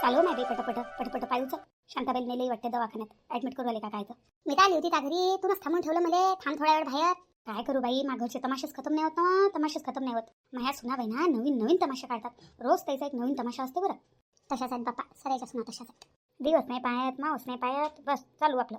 चालू नाही बाई पटपट पटपट पायूचं. शांताबाई नेले वाटते दवाखान्यात, ऍडमिट करू आले का काय तर. मी तर आली होती त्या घरी, तूनच थांबून ठेवलं मला. थांब थोड्या वेळ बाहेर. काय करू बाई, मागचे तमाशेच खतम नाही होत ना, तमाशेच खतम नाही होत. माझ्या सुना बाई ना नवीन नवीन तमाशा काढतात. रोज त्याचा एक नवीन तमाशा असते बरं. तशाच आहेत बाप्पा, सरायच्या सुना तशाच आहेत. दिवस नाही पाहत, मावस नाही पाहत, बस चालू आपलं.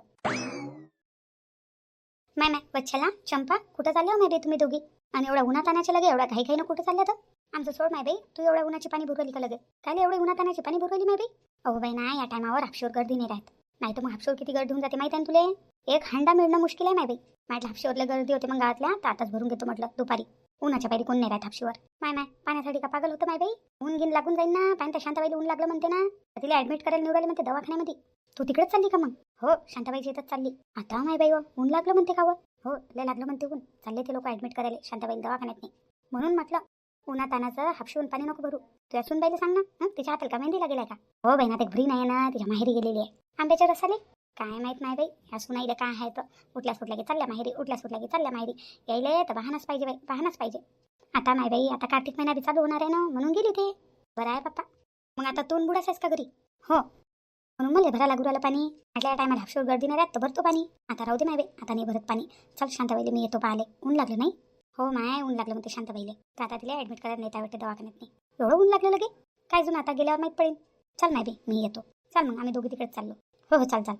माय माय वच्छला चंपा कुठं चालले हो माय बाई तुम्ही दोघी? आणि एवढा उन्हात आणायचे लगे, एवढा घाई घाईनं कुठं चालल्या तर? आमचं सोड माय बाई, तू एवढ्या उन्हाची पाणी भरवली का लगे? काय एवढी उन्हात आणायची पाणी भरवली माय बाई? अहो बाई ना, या टायमावर हापशीवर गर्दी नाही राहत. नाही तर मग हापशीवर किती गर्दी होऊन जाते माहिती आहे तुले? एक हांडा मिळणं मुश्किल आहे माय बाई. माझ्या हापशीवरला गर्दी होते मग गावातल्या, तर आताच भरून घेतो म्हटलं दुपारी. उन्हाच्या पायरी कोण नाही राहत हापशीवर. माय माय पाण्यासाठी का पागल होतं माय बाई? ऊन गिन लागून जाईल ना, पाणी तर शांताबाईला ऊन लागलं म्हणते ना, तिला ऍडमिट करायला निवडाले म्हणते दवाखान्यामध्ये. तू तिकडेच चालली का मग? हो शांताबाईची इथंच चालली. आता माय बाई ऊन लागलं म्हणते का? हो लय लागलं म्हणते ऊन. चालले ते लोक ऍडमिट करायला शांताबाई दवाखान्यात नाही. म्हणून म्हटलं उन्हात आणायचं हापशीहून पाणी नको भरू. तुझ्या सूनबाईला सांग ना, तिच्या हाताला का मेहंदी लागेल का? हो बाई ना, ते घरी नाही ना, तिच्या माहेरी गेलेली आहे. आंब्याच्या रसाले काय माहित नाही बाई, ह्या सुनाईला काय आहे तर. उठल्या सुटल्या की चालल्या माहेरी, उठल्या सुटल्या की चालल्या माहेरी. यायला तर बहानाच पाहिजे बाई, बहानाच पाहिजे. आता नाही बाई, आता कार्तिक महिना बी चालू होणार आहे ना, म्हणून गेली ते. बरं आहे पप्पा. मग आता तू बुडास आहेस का घरी? हो म्हणून मला भरा लागू राहिलं पाणी. म्हटल्या टायमाला हापशीवर गर्दी नाही राहत तर भरतो पाणी. आता राहू दे माय बाई, आता नाही भरत पाणी. चल शांताबाईले मी येतो पाहिले. ऊन लागलं नाही? हो माय ऊन लागलं म्हणते शांताबाईले, तर आता तिला ऍडमिट करायला नेता वाटते दवाखान्यात नाही. एवढं ऊन लागलं लगे? काय जून आता गेल्यावर माहीत पडेल. चल माय बाई मी येतो. चल मग आम्ही दोघी तिकडेच चाललो. हो हो चाल चाल.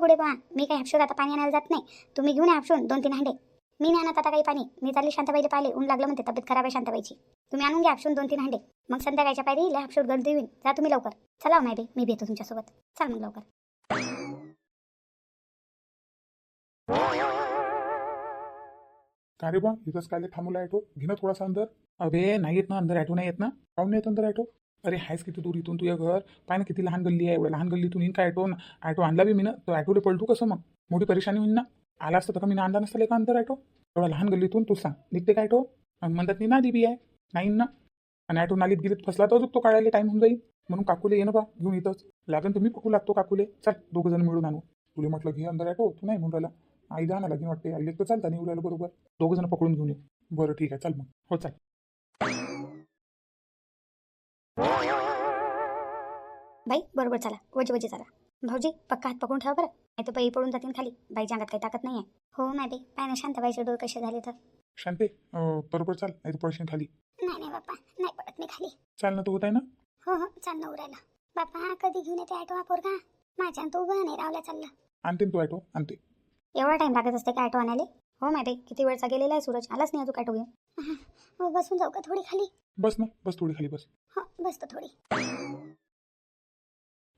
बुडे बा, मी काही हापशीवर आता पाणी आणायला जात नाही. तुम्ही घेऊन या हापशून 2-3 हांडे. मी नाही आणत आता काही पाणी. मी चालली शांताबाईला पाहिले, ऊन लागलं म्हणते, तब्येत खराब आहे शांताबाईची. तुम्ही आणून घ्या हापशून 2-3 हांडे. मग संध्याकाळच्या पायरी लय हापशीवर गर्दी होईल. जा तुम्ही लवकर. चला माय बाई, मी भेटतो तुमच्यासोबत. चल मग लवकर. का रे बा इथंच काय थांबवला ॲटो? घे ना थोडासा अंदर. अबे नाही येत ना अंदर, ॲटो नाही येत ना. काऊन नाही येत अंदर ॲटो? अरे आहेस किती दूर इथून तुझ्या घर? पाय ना किती लहान गल्ली आहे, एवढ्या लहान गल्लीतून येईन का ॲटो? ॲटो आणला बी मी ना, तो ॲटोला पलटू कसं मग? मोठी परेशानी होईन ना. आला असतं तर मी आणला नसतं का अंदर ॲटो? एवढ्या लहान गल्लीतून तू सांग निघते का ॲटो? आणि म्हणतात मी नाली बी आहे, नाही ना. आणि ॲटो नालीत गिरीत फसला तर अजून तो काढायला टाईम होऊन जाईल. म्हणून काकूले ये ना बा घेऊन इथंच. लागेल तुम्ही पकडू लागतो काकूले. चल 2 जण मिळून आणू. तुला म्हटलं घे अंदर ॲटो, तू नाही म्हणून राहिला. आईला आणायला लागेल वाटते, आईले तर चालता नाही उरायला बरोबर. 2 जण पकडून घेऊन ये. बरं ठीक आहे, चल मग. हो चाल. बाई बरोबर चला, वजे वजे चला. भाऊजी पक्का हात पकडून ठेवा बरं, नाही तर बाई पडून जातील खाली. बाईच्या अंगात काही ताकद नाही आहे. हो नाही बाई, पाय ना शांताबाईचे डोळे कसे झाले तर. शांते बरोबर चाल, नाही तर पडशील खाली. नाही नाही बाप्पा, नाही पडत मी खाली. चाल ना, तू होत आहे ना. हो हो चाल ना उरायला. बाप्पा कधी घेऊन येते ॲटो हा पोरगा? माझ्या तो उभं नाही रावल्या चाललं. आणते ना तू ॲटो, आणते. एवढा टाइम लागत असते का ॲटो आणायला? हो माहिती किती वेळचा गेलेला आहे सूरज, आलाच नाही अजून ॲटो घेऊन. हो बसून जाऊ का थोडी खाली? बस ना, बस थोडी खाली बस. हो बसतो थोडी.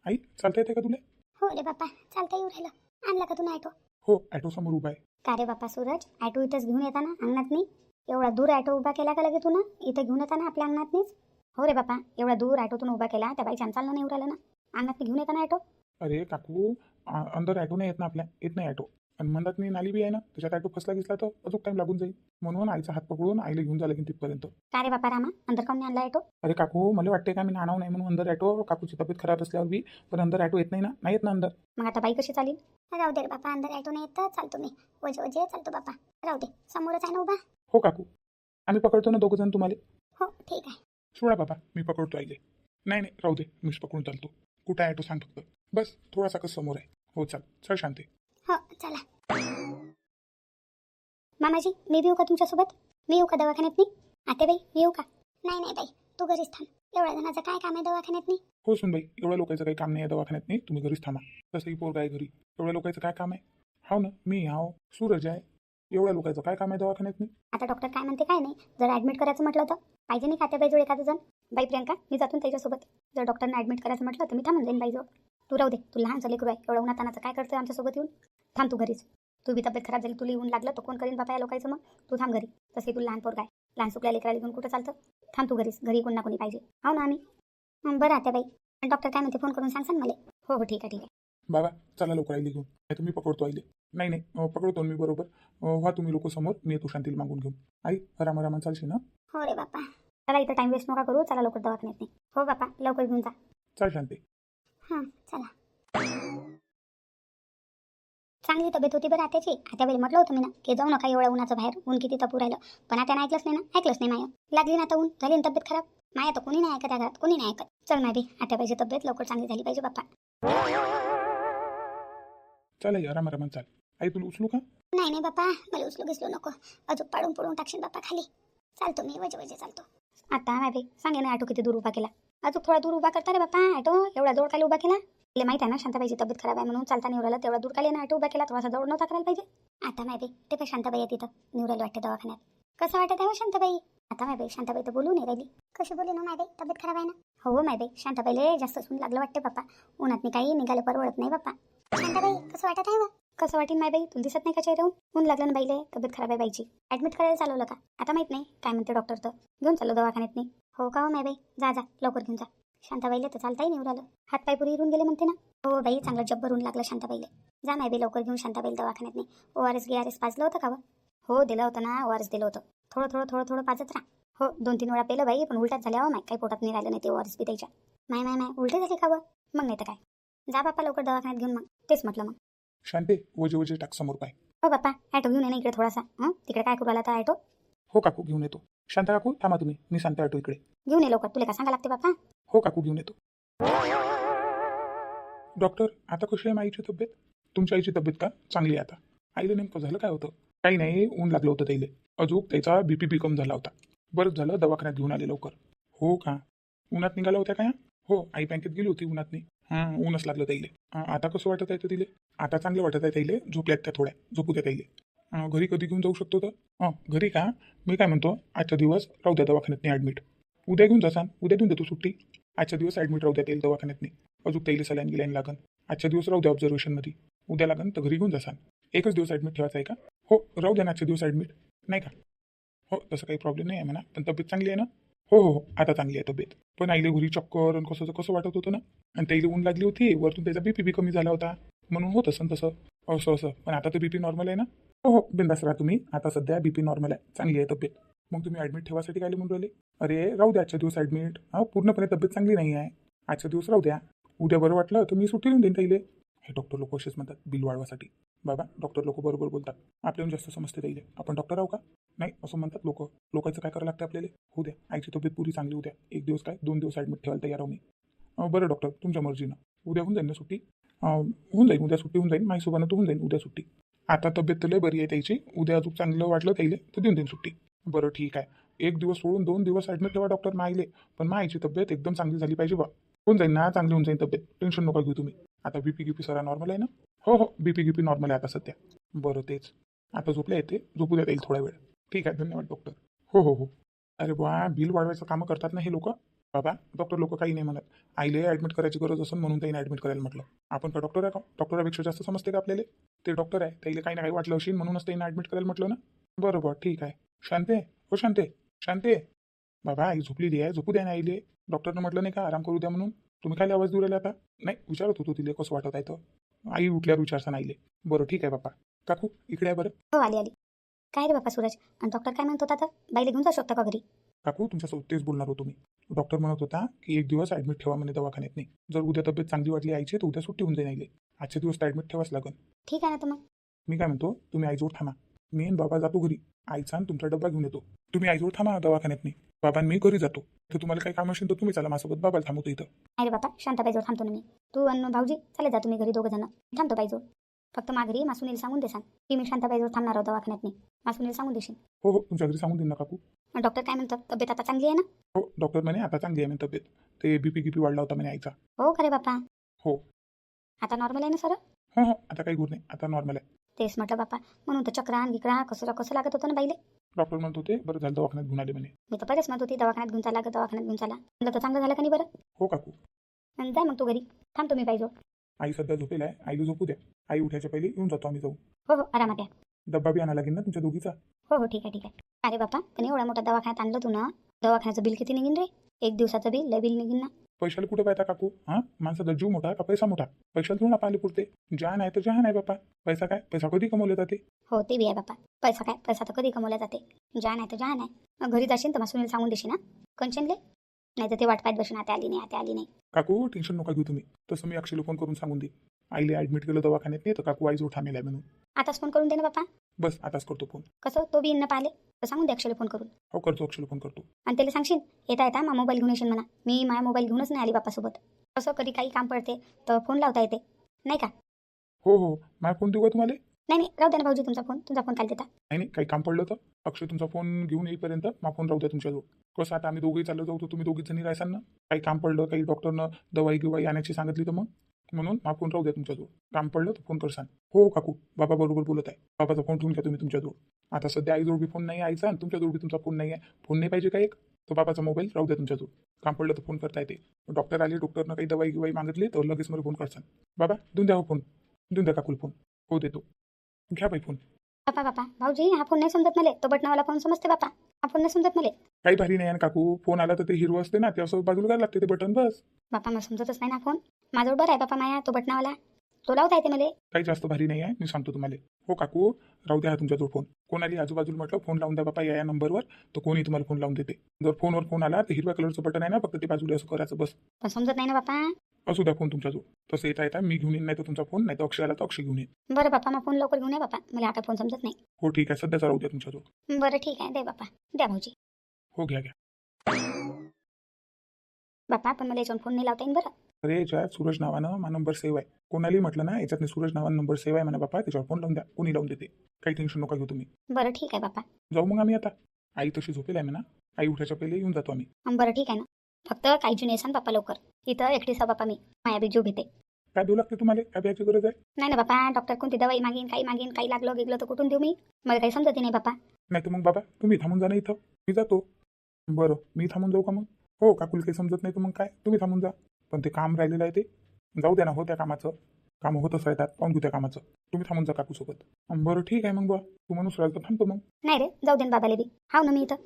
आई चालता येते का तुला? हो रे बाप्पा चालता येऊ राहिलं. आणला का तुला ॲटो? हो ॲटो समोर उभा आहे. का रे बाप्पा सूरज, ॲटो इथंच घेऊन येताना अंगणात नाही? एवढा दूर ॲटो उभा केला का लगे तू ना? इथं घेऊन येताना आपल्या अंगणात नाहीच? हो रे बाप्पा, एवढा दूर ॲटोतून उभा केला, त्या बाईच्या चालणं नाही उरायला ना. अंगणात घेऊन येताना ॲटो. अरे काकू, अंदर ॲटो नाही येत ना आपल्या, येत नाही ॲटो. आणि म्हणतात मी नाली बी आहे ना, त्याच्यात ॲटो फसला गिसला तर अजून टाईम लागून जाईल. म्हणून आईचा हात पकडून आईला घेऊन जायला लागेल तिथपर्यंत. का रे बाप्पा रामा, अंदर काऊन नाही आणला ॲटो? अरे काकू, मला वाटते का मी आणावं नाही म्हणून अंदर ॲटो. काकूची तब्येत खराब असल्यावर बी पण अंदर ॲटो येत नाही ना, नाही येत ना अंदर. मग आता बाई कशी चालील? राहू दे रे बाप्पा, अंदर ॲटो नाही येत चालतो मी. वजे वजे चालतो बाप्पा, राहू दे. समोरच आहे ना उभा. हो काकू, आम्ही पकडतो ना 2 जण तुम्हाला. हो ठीक आहे. सोडा बाबा, मी पकडतो आईले. नाही नाही राहू दे, मीच पकडून चालतो. कुठं ॲटो सांग फक्त. बस थोडासा कसं समोर आहे. हो चाल, चल शांती. हो चला. मामाजी मी बी येऊ का तुमच्यासोबत? मी येऊ का दवाखान्यात नाही? आता बाई मी येऊ का? नाही नाही बाई, तू घरीच थांब. एवढ्या जणांचं काय काम आहे दवाखान्यात नाही? हो सुनबाई, एवढ्या लोकांचं काही काम नाही आहे दवाखान्यात नाही, तुम्ही घरीच थांबा. तसंही पोरगा आहे घरी. एवढ्या लोकांचं काय काम आहे? हाव ना, मी हाव, सूरज आहे. एवढ्या लोकांचं काय काम आहे दवाखान्यात नाही? आता डॉक्टर काय म्हणते काय नाही. जर ॲडमिट करायचं म्हटलं तर पाहिजे नाही का त्या बाईजवळ एखादं जण? बाई प्रियंका मी जातो ना त्याच्यासोबत. जर डॉक्टरने ॲडमिट करायचं म्हटलं तर मी थांबून जाईन बाईजवळ. तू राहू दे, तू लहान लेकरू आहे, एवढं उन्हातानाचं काय करतोय आमच्यासोबत येऊन? थांब तू घरीच. तू बी तब्येत खराब झाली, तुला येऊन लागलं तर कोण करीन बाबा या लोकांचं? मग तू थांब घरी. तसे तू लहान पोरगा आहे, लहान सुकल्या लेकराला घेऊन कुठं चालतं? थांब तू घरीच, घरी कोण ना कोणी पाहिजे. हो ना आम्ही. बरं आता बाई, डॉक्टर काय म्हणते फोन करून सांग मला. हो हो ठीक आहे ठीक आहे. बाबा चला लवकर आईले घेऊन, नाही तर मी पकडतो आईले. नाही नाही पकडतो मी बरोबर. व्हा तुम्ही लोक समोर, मी येतो शांतीला मागून घेऊन. आई रामारामा चालशी ना? हो रे बाप्पा, चला इथं टाइम वेस्ट नका करू, चला लवकर दवाखान्यात नाही. हो बाप्पा लवकर घेऊन जा. चल शांती. हां चला. चांगली तब्येत होती बरं आत्याची. आत्याबाई म्हटलं होतं मी ना की जाऊ नका एवढ्या उन्हाचं बाहेर, ऊन किती तपू राहिलं. पण आत्यानं ऐकलंच नाही ना, ऐकलंच नाही माया. लागली ना आता ऊन, झाली ना तब्येत खराब. माया तर कोणी नाही ऐकत या घरात, कोणी नाही ऐकत. चल माय बी, आत्याबाईची तब्येत लवकर चांगली झाली पाहिजे बाप्पा. चल आई आराम चाल. आई तुला उचलू का? नाही नाही बाप्पा, मला उचलू गिचलू नको. अजून पाडून पडून टाकशील बाप्पा खाली. चालतो मी वजे चालतो. आता माय बी सांगे ना ऑटो किती दूर उभा केला. अजून थोडा दूर उभा करता रे बाप्पा ऑटो, एवढा जवळ खाली उभा केला. तिला माहिती आहे ना शांताबाईची तब्येत खराब आहे म्हणून चालता निवराला तेवढा दूर खाली ना ऑटो उभा केला, थोडासा जवळ नव्हता करायला पाहिजे. आता माय बी ते पण शांताबाई आहे तिथं निवराला वाटते दवाखान्यात. कसं वाटत आहे हो शांताबाई? आता माय बाई शांताबाई तर बोलू नाही राहिली. कशी बोलू ना माय बाई, तब्येत खराब आहे ना. हो माय बाई, शांताबाईले जास्त सून लागलं वाटते बाप्पा. उन्हात काही निघाले परवडत नाही बाप्पा. शांताबाई कसं वाटत आहे? कसं वाटेल माय बाई, तुला दिसत नाही का चेहऱ्याहून? ऊन लागलं ना बाईले, तब्येत खराब आहे बाईची. ऍडमिट करायला चालवलं का? आता माहित नाही काय म्हणते डॉक्टर, तर घेऊन चाललो दवाखान्यात नाही. हो का हो माय बाई, जा लवकर घेऊन जा. शांताबाईले तर चालताही नाही उरालं, हातपाय पुरी इरून गेले म्हणते ना. हो बाई, चांगलं जब्बर ऊन लागलं शांताबाईले. जा माय बाई लवकर घेऊन शांताबाई दवाखान्यात नाही. ORS पाजलं होतं का व? हो दिलं होतं ना, ORS दिलं होतं. थोडं पाजत राहा. हो 2-3 वेळा पेलं बाई, पण उलट्यात झाल्या हो माय, काही पोटात नाही राहिलं नाही ते ORS बी त्याच्या. माय उलटे झाले का व? मग नाही तर काय. जा बाप्पा लवकर दवाखान्यात घेऊन. मग तेच म्हटलं मग. शांते वजे टाक समोर पाय. हो बाप्पा, ॲटो घेऊन ये ना इकडे थोडासा. तिकडे काय करू आला तर ॲटो? हो काकू घेऊन येतो. शांता काकू थांबा तुम्ही, मी सांगते ऑटो इकडे. घेऊन ये लवकर, तुला काय सांगा लागते बाप्पा. हो काकू घेऊन येतो. डॉक्टर आता कशी आहे आईची तब्येत? तुमच्या आईची तब्येत का चांगली आहे आता? आईला नेमकं झालं काय होतं? काही नाही, ऊन लागलं होतं त्याईले. अजून त्याचा BP कम झाला होता. बरंच झालं दवाखान्यात घेऊन आले लवकर. हो का? उन्हात निघाला होत्या काय? हो आई बँकेत गेली होती उन्हातनी. ऊनच लागलं त्याईले. आता कसं वाटत आहे तिले? आता चांगलं वाटत आहे त्याईले. झोपल्यात त्या थोड्या, झोपू द्या त्याईले. घरी कधी घेऊन जाऊ शकतो तर? घरी का? मी काय म्हणतो, आजचा दिवस राहू द्या दवाखान्यात नाही ॲडमिट. उद्या घेऊन जासान, उद्या देऊन देतो सुट्टी. आजच्या दिवस ॲडमिट राहू द्या त्याला दवाखान्यात नाही. अजून त्याला सलाईन गिलाईन लागन. आजच्या दिवस राहू द्या ऑब्झर्वेशनमध्ये. उद्या लागन तर घरी घेऊन जासान. एकच दिवस ॲडमिट ठेवायचं आहे का? हो राहू द्या ना आजच्या दिवस ॲडमिट, नाही का? हो तसं काही प्रॉब्लेम नाही आहे म्हणा, पण तब्येत चांगली आहे ना? हो आता चांगली आहे तब्येत. पण आईले घरी चक्कर आणि कसं वाटत होतं ना, आणि त्याला ऊन लागली होती, वरतून त्याचा BP कमी झाला होता म्हणून होत असं तसं असं. पण आता तर BP नॉर्मल आहे ना? हो बिंदास राहा तुम्ही. आता सध्या BP नॉर्मल आहे, चांगली आहे तब्येत. मग तुम्ही ॲडमिट ठेवासाठी काय म्हणून राहिले? अरे राहू द्या आजच्या दिवस ॲडमिट. पूर्णपणे तब्येत चांगली नाही आहे, आजच्या दिवस राहू द्या. उद्या बरं वाटलं तर मी सुट्टी देऊन देईन त्याईले. हे डॉक्टर लोक असेच म्हणतात बिल वाढवासाठी. बाबा डॉक्टर लोक बरोबर बोलतात, आपल्याहून जास्त समजते त्याईले. आपण डॉक्टर आहो का? नाही असं म्हणतात लोकांचं काय करावं लागतं आपल्याला. होऊ द्या आईची तब्येत पुरी चांगली होऊ द्या. 1 दिवस काय 2 दिवस ॲडमिट ठेवायला तयार आहो मी. बरं डॉक्टर तुमच्या मर्जीनं. उद्या होऊन जाईन ना सुट्टी? होऊन जाईन उद्या सुट्टी, होऊन जाईन माझ्यासोबत तर होऊन जाईन उद्या सुट्टी. आता तब्येत तर लय बरी आहे त्याची. उद्या अजून चांगलं वाटलं त्याईले तर देऊन देईन सुट्टी. बरं ठीक आहे, 1 दिवस सोडून 2 दिवस ॲडमिट ठेवा डॉक्टर माईले. पण माईची तब्येत एकदम चांगली झाली पाहिजे बा. होऊन जाईन ना, चांगली होऊन जाईन तब्येत, टेन्शन नका घेऊ तुम्ही. आता BP सरा नॉर्मल आहे ना? हो BP नॉर्मल आहे आता सध्या. बरं तेच, आता झोपल्या येते, झोपू द्या येईल थोडा वेळ. ठीक आहे धन्यवाद डॉक्टर. हो. अरे बा बिल वाढवायचं कामं करतात ना हे लोक. बाबा डॉक्टर लोक काही नाही म्हणत. आईले ॲडमिट करायची गरज असेल म्हणून त्यांनी ॲडमिट करायला म्हटलं. आपण का डॉक्टर आहे का? डॉक्टरापेक्षा जास्त समजते का आपल्याला? ते डॉक्टर आहे, त्याला काही ना काही वाटलं असेल म्हणूनच त्यांनी ॲडमिट करायला म्हटलं ना. बरोबर ठीक आहे. शांते बाबा आई झोपलेली आहे, झोपू द्या ना आईले. डॉक्टरनं म्हटलं नाही का आराम करू द्या म्हणून? तुम्ही काय आवाज देऊ राहिले आता? नाही विचारत होतो तिले कसं वाटत आहे तर. आई उठल्यावर विचारसान आईले. बरं ठीक आहे बाप्पा. काकू इकडे आहे बरं. हो आली. काय रे बाप्पा सूरज, आणि डॉक्टर काय म्हणत होता तर? बाईला घेऊन जाऊ शकता का घरी? काकू तुमच्यासोबत तेच बोलणार होतो मी. डॉक्टर म्हणत होता की 1 दिवस ॲडमिट ठेवा म्हणे दवाखान्यात नाही. जर उद्या तब्येत चांगली वाटली आईची तर उद्या सुट्टी होऊन जाईल आईले. आजच्या दिवस ॲडमिट ठेवाच लागन. ठीक आहे ना तर मग. मी काय म्हणतो, तुम्ही आईजवळ थांबा. मी आणि बाबा जातो घरी. आईचा आणि तुमचा डब्बा घेऊन येतो. तुम्ही आईजवळ थांबा दवाखान्यात नाही. बाबा मी घरी जातो. तर तुम्हाला काही काम असेल तर तुम्ही चला माझ्यासोबत, बाबाला थांबवतो इथं. अरे बाबा शांताबाईजवळ थांबतो ना मी. तू आणि भाऊजी चाले जा तुम्ही घरी, 2 जण थांबतो बाईजवळ. फक्त माघारी मासुनीला सांगून देसान की मी शांताबाईजवळ थांबणार आहोत दवाखान्यात नाही. मासुनीला सांगून देशील? हो तुमच्या घरी सांगून देईन ना काकू. डॉक्टर काय म्हणतात, तब्येत आता चांगली आहे ना? हो डॉक्टर म्हणे आता चांगली आहे म्हणे तब्येत. ते BP वाढला होता म्हणे आईचा. हो खरे बाप्पा. हो आता नॉर्मल आहे ना सर? हो आता काही गुर नाही, आता नॉर्मल आहे. तेच म्हटलं बाप्पा, म्हणून तर चक्रान गिकरा कसं लागत होतं ना बाईले. डॉक्टर म्हणत होते बरं झालं दवाखान्यात घेऊन आले म्हणे. मी तर बरेच म्हणत होती दवाखान्यात घेऊन चाला, दवाखान्यात घेऊन चाला. म्हणलं तर चांगलं झालं का नाही बरं? हो काकू. आणि जाय मग तू घरी, थांबतो मी बाईजवळ. आई सध्या झोपेला आहे, आईला झोपू द्या. आई उठायच्या पहिले येऊन जातो आम्ही जाऊ. हो आरामात या. डब्बा बी आणा लागेल ना तुमच्या दोघीचा? हो ठीक आहे. अरे बाप्पा, पण एवढा मोठा दवाखान्यात आणलं तू ना, दवाखान्याचं बिल किती निघीन रे? 1 दिवसाचं बिल, लय बिल निघीन ना. पैशाला कुठं पाहता काकू? माणसाचा जीव मोठा का पैसा मोठा? पैशाला थोडा पाहिले पुरते. जान आहे तर जहान आहे बापा. पैसा काय, पैसा कधी कमवले जाते. हो ते बी आहे बाप्पा. पैसा काय, पैसा तर कधी कमवला जाते. जान आहे तर जहान आहे. मग घरी जाशील तर सुनील सांगून देशील ना कंचनले, नाही तर ते वाट पाहत बसून आता आली नाही. काकू टेन्शन नका घेऊ तुम्ही. तसं मी अक्षयला फोन करून सांगून दे. आईला ॲडमिट केलं दवाखान्यात नाही तर काकू आईजवळ थांबेल आहे म्हणून. आताच फोन करून दे ना बापा. बस आताच करतो फोन. कसं तो बी येणं पाहिले तर सांगून दे अक्षयला फोन करून. हो करतो, अक्षयला फोन करतो. आणि त्याला सांगशील येता येता मा मोबाईल घेऊन येशील म्हणा. मी माझा मोबाईल घेऊनच नाही आली बापासोबत. कसं कधी काही काम पडते तर फोन लावता येते नाही का. हो हो, माझा फोन देऊ का तुम्हाला? नाही राहू द्या ना भाऊजी तुमचा फोन काल देता. नाही काही काम पडलं तर अक्षय तुमचा फोन घेऊन येईपर्यंत माझा फोन राहू द्या तुमच्याजवळ. कसं आता आम्ही दोघेही चाललो जाऊ तर तुम्ही दोघीच जणी राहसान ना. काही काम पडलं, काही डॉक्टरनं दवाई गिवाई आणायची सांगितली तर मग म्हणून माझा फोन राहू द्या तुमच्याजवळ. काम पडलं तर फोन करसान. हो काकू, बाबा बरोबर बोलत आहे. बाबाचा फोन ठेवून घ्या तुम्ही तुमच्याजवळ. आता सध्या आईजवळ बी फोन नाही आईचा आणि तुमच्याजवळ बी तुमचा फोन नाही आहे. फोन नाही पाहिजे का एक? तो बाबाचा मोबाईल राहू द्या तुमच्याजवळ. काम पडलं तर फोन करता येते. डॉक्टर आले, डॉक्टरनं काही दवाई गिवाई मागितली तर लगेच मला फोन करसान. बाबा देऊन द्या हो फोन, देऊन द्या काकूला फोन. हो देतो, घ्या बाई फोन. बापा भाऊजी हा फोन नाही समजत मला. तो बटनावाला फोन समजते बापा. हा फोन नाही समजत मला. काही भारी नाही आहे ना काकू. फोन आला तर ते हिरवं असते ना, ते असं बाजूला करायला लागते ते बटन बस. बापा मला समजतच नाही ना फोन. माझ्याजवळ बरं आहे बापा माया तो बटनावाला. तो लावता येते मला. काही जास्त भारी नाही आहे, मी सांगतो तुम्हाला. हो काकू राहू द्या तुमच्याजवळ फोन. कोणाली आजूबाजूला म्हटलं फोन लावून द्या बापा या नंबरवर, तर कोणी तुम्हाला फोन लावून देते. जर फोनवर फोन आला तर हिरव्या कलरचं बटन आहे ना, फक्त ते बाजूला असं करायचं बस. पण समजत नाही ना बापा. असू द्या फोन तुमच्याजवळ. तसं येता मी घेऊन येईन, नाही तर तुमचा फोन, नाही तर अक्षय आला तर अक्षय घेऊन येईन. बरं बापा मग फोन लवकर घेऊन ये बापा. मला आता फोन समजत नाही. हो ठीक आहे, सध्याचा राहू द्या तुमच्याजवळ. बरं ठीक आहे दे बापा. द्या भाऊजी. हो घ्या घ्या. बापा पण मला याच्यावर फोन नाही लावता येईन बरं. अरे याच्यात सूरज नावानं माझा नंबर सेव्ह आहे. कोणालाही म्हटलं ना याच्यात सूरज नावानं नंबर सेव्ह आहे म्हणा बापा, त्याच्यावर फोन लावून द्या, कोणी लावून देते. काही टेन्शन नका घेऊ तुम्ही. बरं ठीक आहे बापा. जाऊ मग आम्ही आता. आई तशी झोपेल आहे म्हणा. आई उठायच्या पहिले येऊन जातो आम्ही. बरं ठीक आहे ना. फक्त काही जून येसान बापा लवकर. इथं एकटीच बापा मी. माया बी जीव भीते. काय देऊ लागते तुम्हाला? काय द्यायची गरज आहे? नाही ना बापा. डॉक्टर कोणती दवाई मागीन, काही लागलं गिगलं तर कुठून देऊ मी? मला काही समजत नाही बापा. नाही तर मग बाबा तुम्ही थांबून जा ना इथं, मी जातो. बरं मी थांबून जाऊ का मग? हो काकूला काही समजत नाही तर मग काय, तुम्ही थांबून जा. पण ते काम राहिलेलं आहे ते जाऊ द्या ना. हो त्या कामाचं काम होतच राहतात, पाहून घेऊ त्या कामाचं. तुम्ही थांबून जा काकूसोबत. बरं ठीक आहे मग बुवा, तू म्हणून राहिलं तर थांबतो मग. नाही रे जाऊ दे ना बाबाले बी. हाव ना मी इथं.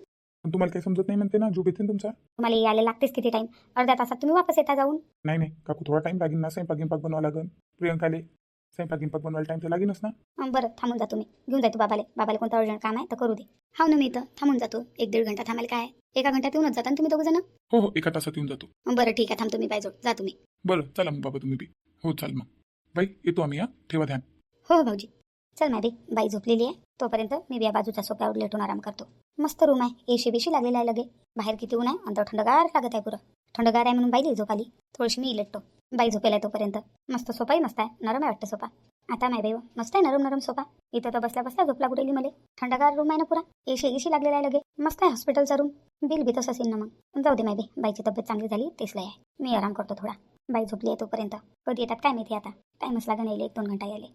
पण तुम्हाला काही समजत नाही म्हणते ना, जो येते तुमचा. तुम्हाला यायला लागतेच किती टाइम. अर्ध्या तासात तुम्ही वापस येता जाऊन. नाही काकू थोडा टाइम लागेल ना. स्वयंपाक बनवावं लागेल. प्रियंकाले स्वयंपाक बनवायला टाइम तर लागेलच ना. बरं थांबून जा तुम्ही. घेऊन जा तू बाबाले कोणतं अर्जंट काम आहे तर करू दे. हाव ना मी इथं थांबून जातो. 1-1.5 घंटा थांबायला काय. एका घंट्यात येऊनच जाता ना तुम्ही दोघं जण. हो एका तासात येऊन जातो. बरं ठीक आहे थांब तुम्ही पाहिजे जा तुम्ही. बरं चला मग बाबा तुम्ही बी. हो चाल मग बाई येतो आम्ही. ठेवा ध्यान. हो भाऊजी. चल माझी बाई झोपलेली आहे. तोपर्यंत मी या बाजूच्या सोफ्यावर लेटून आराम करतो. मस्त रूम आहे. एशी बेशी लागलेला आहे लगे. बाहेर किती ऊन आहे आणि थंडगार लागत आहे पुरं. थंडगार आहे म्हणून बाईली झोप आली. थोडीशी मी लेटतो. बाई झोपेला आहे तोपर्यंत. मस्त सोफाही मस्त आहे. नरम आहे वाटतं सोफा. आता नाही बाई मस्त आहे नरम सोफा. इथं तर बसल्या झोप लागू राहिली मला. थंडगार रूम आहे ना पुरा. एशी लागलेला आहे लगे. मस्त आहे हॉस्पिटलचा रूम. बिल बी तसं असेल ना मग. जाऊ दे माय बाईची तब्येत चांगली झाली तेच लय आहे. मी आराम करतो थोडा. बाई झोपली आहे तोपर्यंत. कधी येतात काय माहिती आता. टाईमच लागेल यायला 1-2 घंटा यायला.